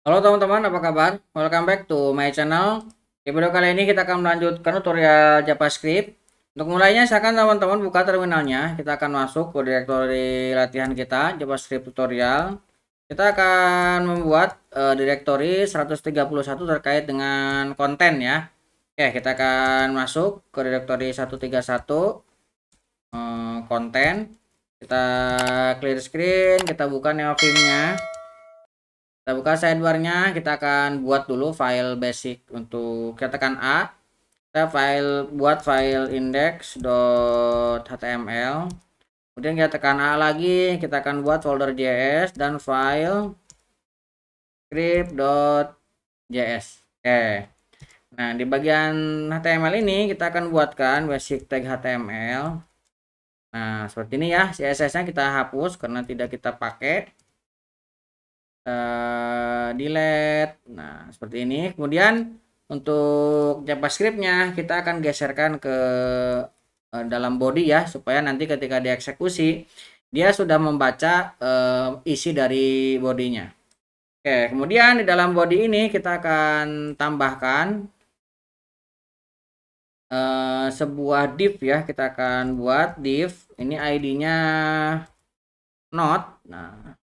Halo teman-teman, apa kabar? Welcome back to my channel. Di video kali ini kita akan melanjutkan tutorial JavaScript. Untuk mulainya, silakan teman-teman buka terminalnya. Kita akan masuk ke direktori latihan kita, JavaScript tutorial. Kita akan membuat direktori 131 terkait dengan konten ya. Oke, kita akan masuk ke direktori 131 konten. Kita clear screen, kita buka neofilmnya. Kita buka sidebarnya, kita akan buat dulu file basic. Untuk kita tekan A, kita buat file index.html. Kemudian kita tekan A lagi, kita akan buat folder JS dan file script.js. Oke. Nah, di bagian HTML ini kita akan buatkan basic tag HTML. Nah, seperti ini ya, CSS-nya kita hapus karena tidak kita pakai. Delete. Nah, seperti ini. Kemudian untuk JavaScript-nya kita akan geserkan ke dalam body ya, supaya nanti ketika dieksekusi dia sudah membaca isi dari bodinya. Oke, kemudian di dalam body ini kita akan tambahkan sebuah div ya. Kita akan buat div ini ID-nya node. Nah,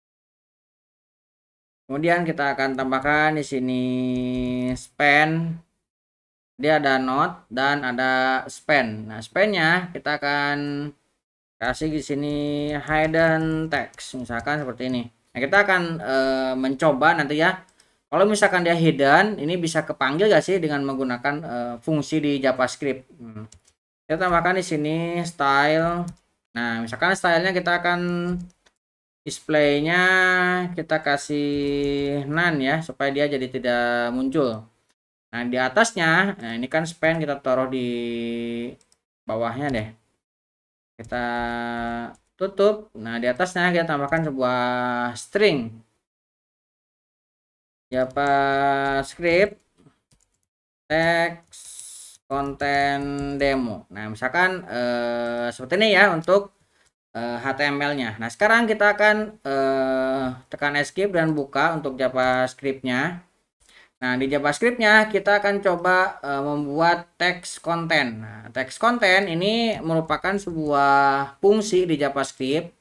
kemudian kita akan tambahkan di sini span. Dia ada node dan ada span. Nah, span-nya kita akan kasih di sini hidden text, misalkan seperti ini. Nah, kita akan mencoba nanti ya. Kalau misalkan dia hidden, ini bisa kepanggil gak sih dengan menggunakan fungsi di JavaScript. Kita tambahkan di sini style. Nah, misalkan stylenya kita akan displaynya kita kasih none ya, supaya dia jadi tidak muncul. Nah, di atasnya, nah ini kan span kita taruh di bawahnya deh. Kita tutup. Nah, di atasnya kita tambahkan sebuah string JavaScript text content demo. Nah, misalkan seperti ini ya untuk HTML-nya. Nah, sekarang kita akan tekan escape dan buka untuk JavaScript-nya. Nah, di JavaScript-nya kita akan coba membuat text content. Nah, text content ini merupakan sebuah fungsi di JavaScript.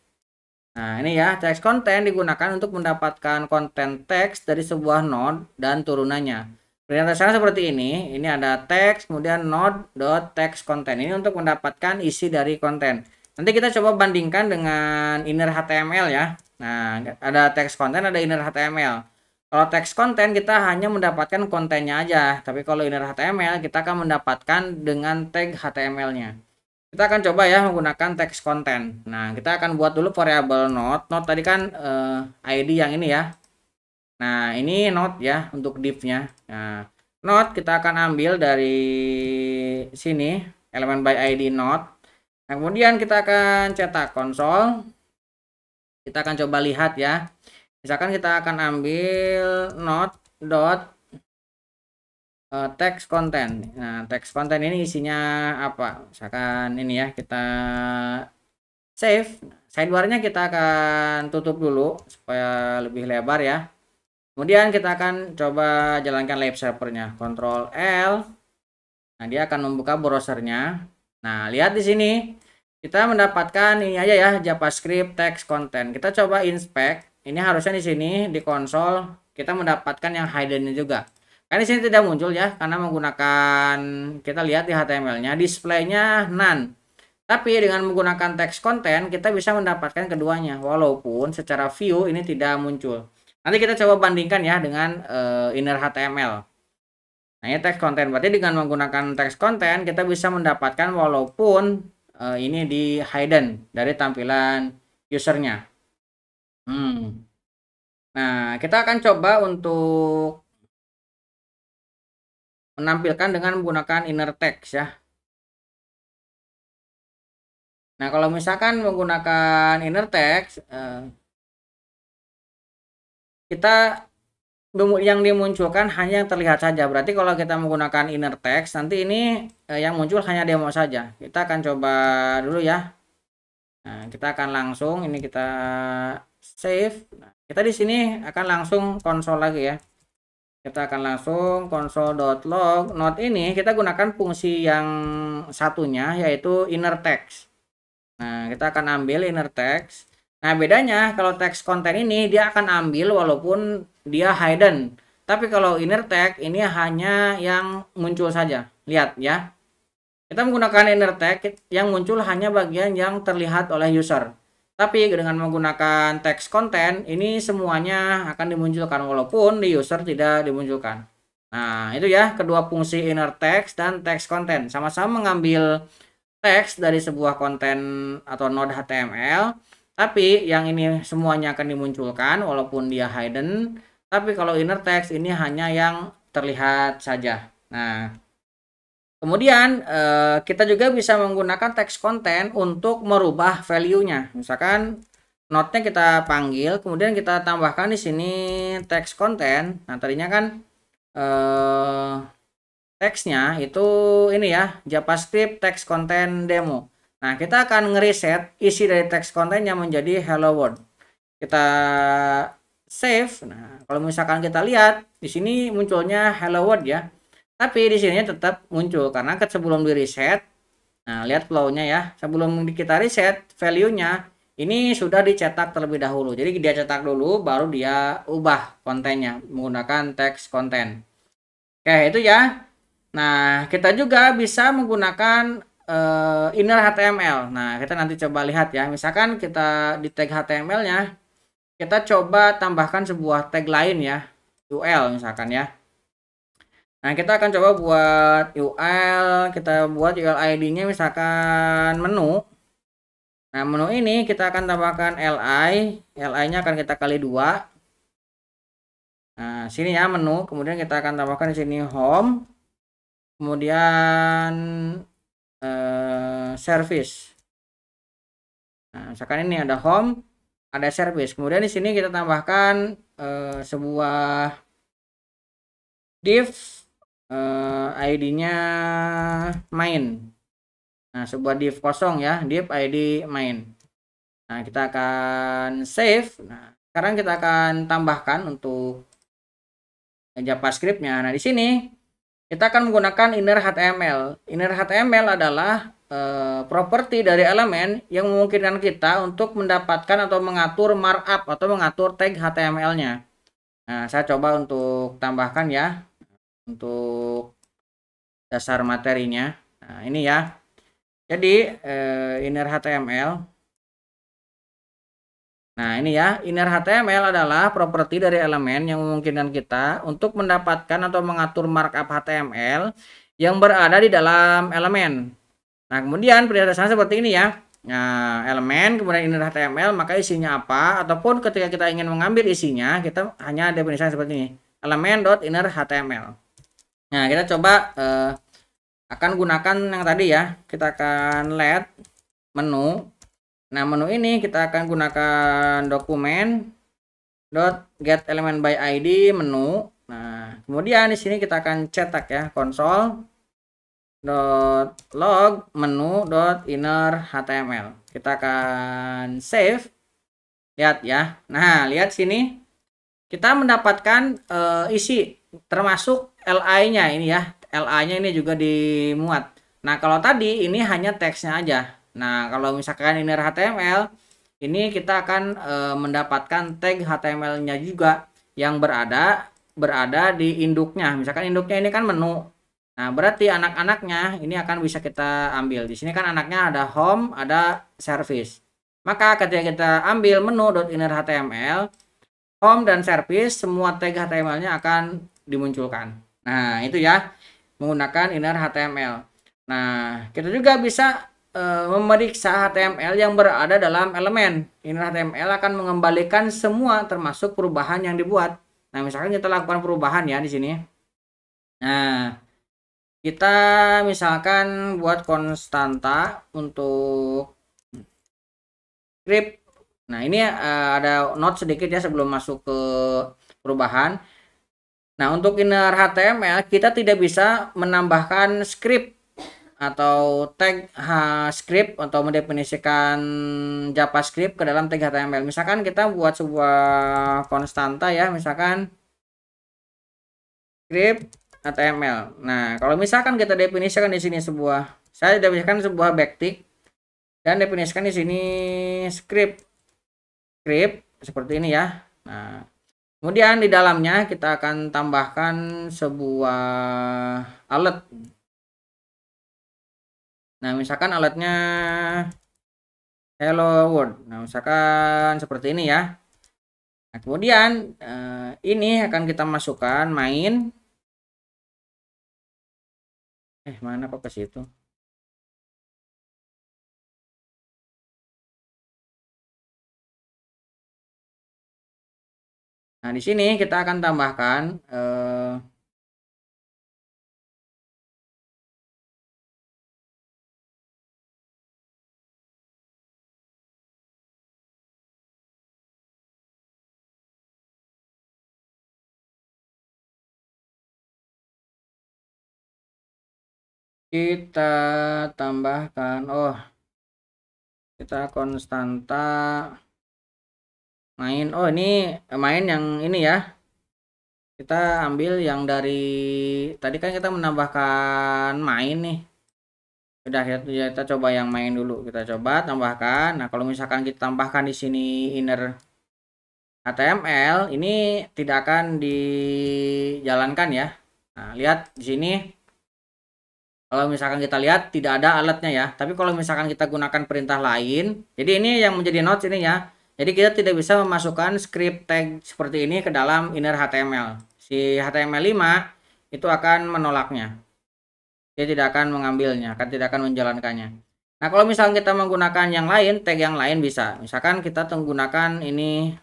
Nah, ini ya, text content digunakan untuk mendapatkan konten teks dari sebuah node dan turunannya. Perintah seperti ini. Ini ada text, kemudian node.text content. Ini untuk mendapatkan isi dari konten. Nanti kita coba bandingkan dengan inner HTML ya. Nah, ada text content, ada inner HTML. Kalau text content kita hanya mendapatkan kontennya aja, tapi kalau inner HTML kita akan mendapatkan dengan tag HTML-nya. Kita akan coba ya menggunakan text content. Nah, kita akan buat dulu variabel node. Node tadi kan ID yang ini ya. Nah, ini node ya untuk div-nya. Nah, node kita akan ambil dari sini, elemen by ID node. Nah, kemudian kita akan cetak konsol. Kita akan coba lihat ya. Misalkan kita akan ambil node dot text content. Nah, text content ini isinya apa? Misalkan ini ya, kita save. Sidebarnya kita akan tutup dulu supaya lebih lebar ya. Kemudian kita akan coba jalankan live servernya. Ctrl L. Nah, dia akan membuka browsernya. Nah, lihat di sini kita mendapatkan ini aja ya, JavaScript text content. Kita coba inspect. Ini harusnya di sini di konsol kita mendapatkan yang hidden juga. Kan di sini tidak muncul ya, karena menggunakan, kita lihat di HTML-nya displaynya none. Tapi dengan menggunakan text content kita bisa mendapatkan keduanya, walaupun secara view ini tidak muncul. Nanti kita coba bandingkan ya dengan inner HTML. Nah, ini text content. Berarti dengan menggunakan text content kita bisa mendapatkan walaupun ini di hidden dari tampilan usernya. Nah, kita akan coba untuk menampilkan dengan menggunakan inner text ya. Nah, kalau misalkan menggunakan inner text, kita yang dimunculkan hanya yang terlihat saja. Berarti kalau kita menggunakan inner text, nanti ini yang muncul hanya demo saja. Kita akan coba dulu ya. Nah, kita akan langsung ini kita save. Nah, kita di sini akan langsung konsol lagi ya. Kita akan langsung console.log. Node ini kita gunakan fungsi yang satunya, yaitu inner text. Nah, kita akan ambil inner text. Nah, bedanya kalau text content ini dia akan ambil walaupun dia hidden. Tapi kalau inner text ini hanya yang muncul saja. Lihat ya. Kita menggunakan inner text yang muncul hanya bagian yang terlihat oleh user. Tapi dengan menggunakan text content, ini semuanya akan dimunculkan walaupun di user tidak dimunculkan. Nah, itu ya kedua fungsi inner text dan text content. Sama-sama mengambil teks dari sebuah konten atau node HTML, tapi yang ini semuanya akan dimunculkan walaupun dia hidden. Tapi kalau inner text ini hanya yang terlihat saja. Nah, kemudian kita juga bisa menggunakan text content untuk merubah value-nya. Misalkan node-nya kita panggil, kemudian kita tambahkan di sini text content. Nah, tadinya kan teksnya itu ini ya, JavaScript text content demo. Nah, kita akan ngereset isi dari text content yang menjadi hello world. Kita save. Nah, kalau misalkan kita lihat di sini munculnya hello world ya. Tapi di sini tetap muncul karena sebelum di reset. Nah, lihat flow-nya ya. Sebelum kita reset value-nya ini sudah dicetak terlebih dahulu. Jadi dia cetak dulu baru dia ubah kontennya menggunakan text content. Oke, itu ya. Nah, kita juga bisa menggunakan inner HTML. Nah, kita nanti coba lihat ya. Misalkan kita di tag HTML-nya kita coba tambahkan sebuah tag lain ya. UL misalkan ya. Nah, kita akan coba buat UL, kita buat UL ID-nya misalkan menu. Nah, menu ini kita akan tambahkan li-nya akan kita kali 2. Nah, sini ya menu, kemudian kita akan tambahkan di sini home, kemudian service. Nah, misalkan ini ada home, ada service. Kemudian di sini kita tambahkan sebuah div ID-nya main. Nah, sebuah div kosong ya, div ID main. Nah, kita akan save. Nah, sekarang kita akan tambahkan untuk JavaScript-nya. Nah, di sini kita akan menggunakan inner HTML. Inner HTML adalah properti dari elemen yang memungkinkan kita untuk mendapatkan atau mengatur markup atau mengatur tag HTML-nya. Nah, saya coba untuk tambahkan ya. Untuk dasar materinya. Nah, ini ya. Jadi inner HTML. Nah, ini ya, inner HTML adalah properti dari elemen yang memungkinkan kita untuk mendapatkan atau mengatur markup HTML yang berada di dalam elemen. Nah, kemudian penjelasannya seperti ini ya. Nah, elemen kemudian inner HTML, maka isinya apa? Ataupun ketika kita ingin mengambil isinya, kita hanya definisinya seperti ini. Elemen.inner.html. Nah, kita coba akan gunakan yang tadi ya. Kita akan let menu. Nah, menu ini kita akan gunakan dokumen .get element by id menu. Nah, kemudian di sini kita akan cetak ya console.log menu.inner.html. Kita akan save. Lihat ya. Nah, lihat sini. Kita mendapatkan isi termasuk li-nya ini ya. Li-nya ini juga dimuat. Nah, kalau tadi ini hanya teksnya aja. Nah, kalau misalkan inner HTML, ini kita akan mendapatkan tag HTML-nya juga yang berada di induknya. Misalkan induknya ini kan menu. Nah, berarti anak-anaknya ini akan bisa kita ambil. Di sini kan anaknya ada home, ada service. Maka ketika kita ambil menu.inner.html, home dan service, semua tag HTML-nya akan dimunculkan. Nah, itu ya, menggunakan inner HTML. Nah, kita juga bisa memeriksa HTML yang berada dalam elemen. Inner HTML akan mengembalikan semua termasuk perubahan yang dibuat. Nah, misalkan kita lakukan perubahan ya di sini. Nah, kita misalkan buat konstanta untuk script. Nah, ini ada note sedikit ya sebelum masuk ke perubahan. Nah, untuk inner HTML kita tidak bisa menambahkan script atau tag script atau mendefinisikan JavaScript ke dalam tag HTML. Misalkan kita buat sebuah konstanta ya, misalkan script HTML. Nah, kalau misalkan kita definisikan di sini saya definisikan sebuah backtick dan definisikan di sini script seperti ini ya. Nah, kemudian di dalamnya kita akan tambahkan sebuah alert. Nah, misalkan alertnya hello world. Nah, misalkan seperti ini ya. Nah, kemudian ini akan kita masukkan main. Mana kok ke situ? Nah, di sini kita akan tambahkan kita tambahkan kita konstanta main. Ini main yang ini ya. Kita ambil yang dari tadi kan kita menambahkan main nih. Udah kita coba yang main dulu. Kita coba tambahkan. Nah, kalau misalkan kita tambahkan di sini inner HTML, ini tidak akan dijalankan ya. Nah, lihat di sini. Kalau misalkan kita lihat tidak ada alatnya ya. Tapi kalau misalkan kita gunakan perintah lain, jadi ini yang menjadi notes ini ya. Jadi kita tidak bisa memasukkan script tag seperti ini ke dalam inner HTML. Si HTML5 itu akan menolaknya. Dia tidak akan mengambilnya, tidak akan menjalankannya. Nah, kalau misalkan kita menggunakan yang lain, tag yang lain bisa. Misalkan kita menggunakan ini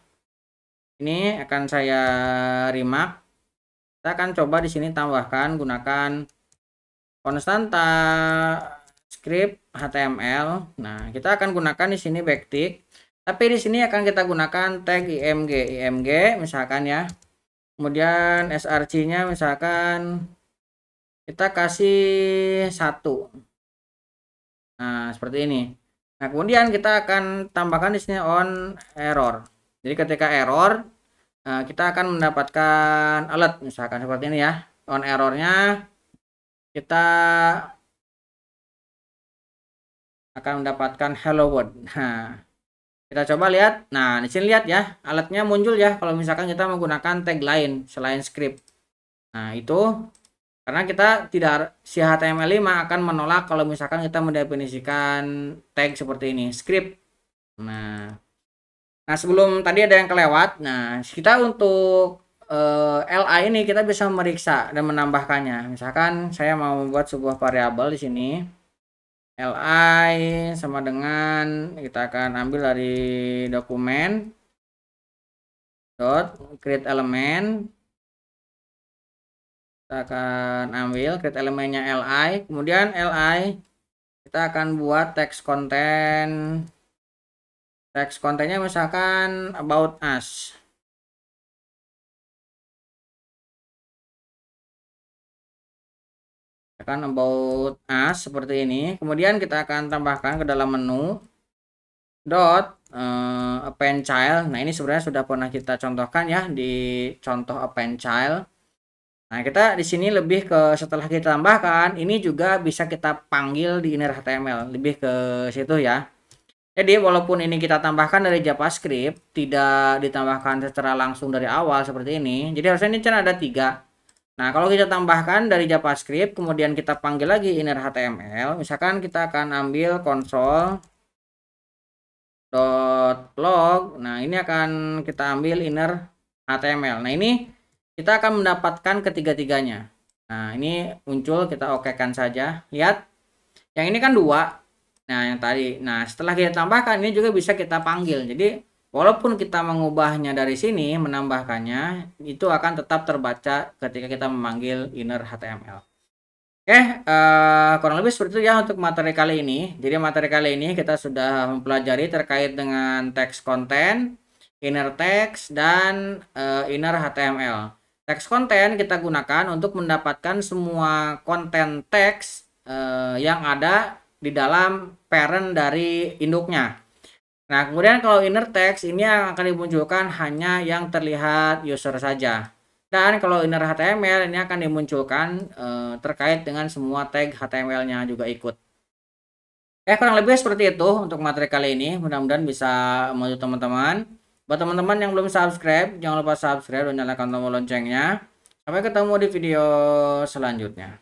akan saya remark. Kita akan coba di sini tambahkan gunakan konstanta script HTML. Nah, kita akan gunakan di sini backtick. Tapi di sini akan kita gunakan tag img misalkan ya. Kemudian src-nya misalkan kita kasih 1. Nah, seperti ini. Nah, kemudian kita akan tambahkan di sini on error. Jadi ketika error kita akan mendapatkan alert misalkan seperti ini ya. On errornya kita akan mendapatkan hello world. Nah, kita coba lihat. Nah, di sini lihat ya, alatnya muncul ya kalau misalkan kita menggunakan tag lain selain script. Nah, itu karena kita tidak, si HTML5 akan menolak kalau misalkan kita mendefinisikan tag seperti ini, script. Nah, sebelum tadi ada yang kelewat. Nah, kita untuk LI ini kita bisa meriksa dan menambahkannya. Misalkan saya mau membuat sebuah variabel di sini. LI sama dengan kita akan ambil dari dokumen dot create element. Kita akan ambil create elemennya LI, kemudian LI kita akan buat text kontennya misalkan about us. Akan about us seperti ini. Kemudian kita akan tambahkan ke dalam menu dot append child. Nah, ini sebenarnya sudah pernah kita contohkan ya di contoh append child. Nah, kita di sini lebih ke setelah kita tambahkan, ini juga bisa kita panggil di inner HTML, lebih ke situ ya. Jadi walaupun ini kita tambahkan dari JavaScript, tidak ditambahkan secara langsung dari awal seperti ini. Jadi harusnya ini kan ada 3. Nah, kalau kita tambahkan dari JavaScript, kemudian kita panggil lagi inner HTML, misalkan kita akan ambil console.log. Nah, ini akan kita ambil inner HTML. Nah, ini kita akan mendapatkan ketiga-tiganya. Nah, ini muncul, kita okekan saja. Lihat, yang ini kan 2. Nah, yang tadi. Nah, setelah kita tambahkan, ini juga bisa kita panggil. Jadi, walaupun kita mengubahnya dari sini, menambahkannya, itu akan tetap terbaca ketika kita memanggil inner HTML. Oke, kurang lebih seperti itu ya untuk materi kali ini. Jadi materi kali ini kita sudah mempelajari terkait dengan text content, inner text, dan inner HTML. Text content kita gunakan untuk mendapatkan semua konten teks yang ada di dalam parent dari induknya. Nah, kemudian kalau inner text ini yang akan dimunculkan hanya yang terlihat user saja. Dan kalau inner HTML ini akan dimunculkan terkait dengan semua tag HTML-nya juga ikut. Kurang lebih seperti itu untuk materi kali ini. Mudah-mudahan bisa membantu teman-teman. Buat teman-teman yang belum subscribe, jangan lupa subscribe dan nyalakan tombol loncengnya. Sampai ketemu di video selanjutnya.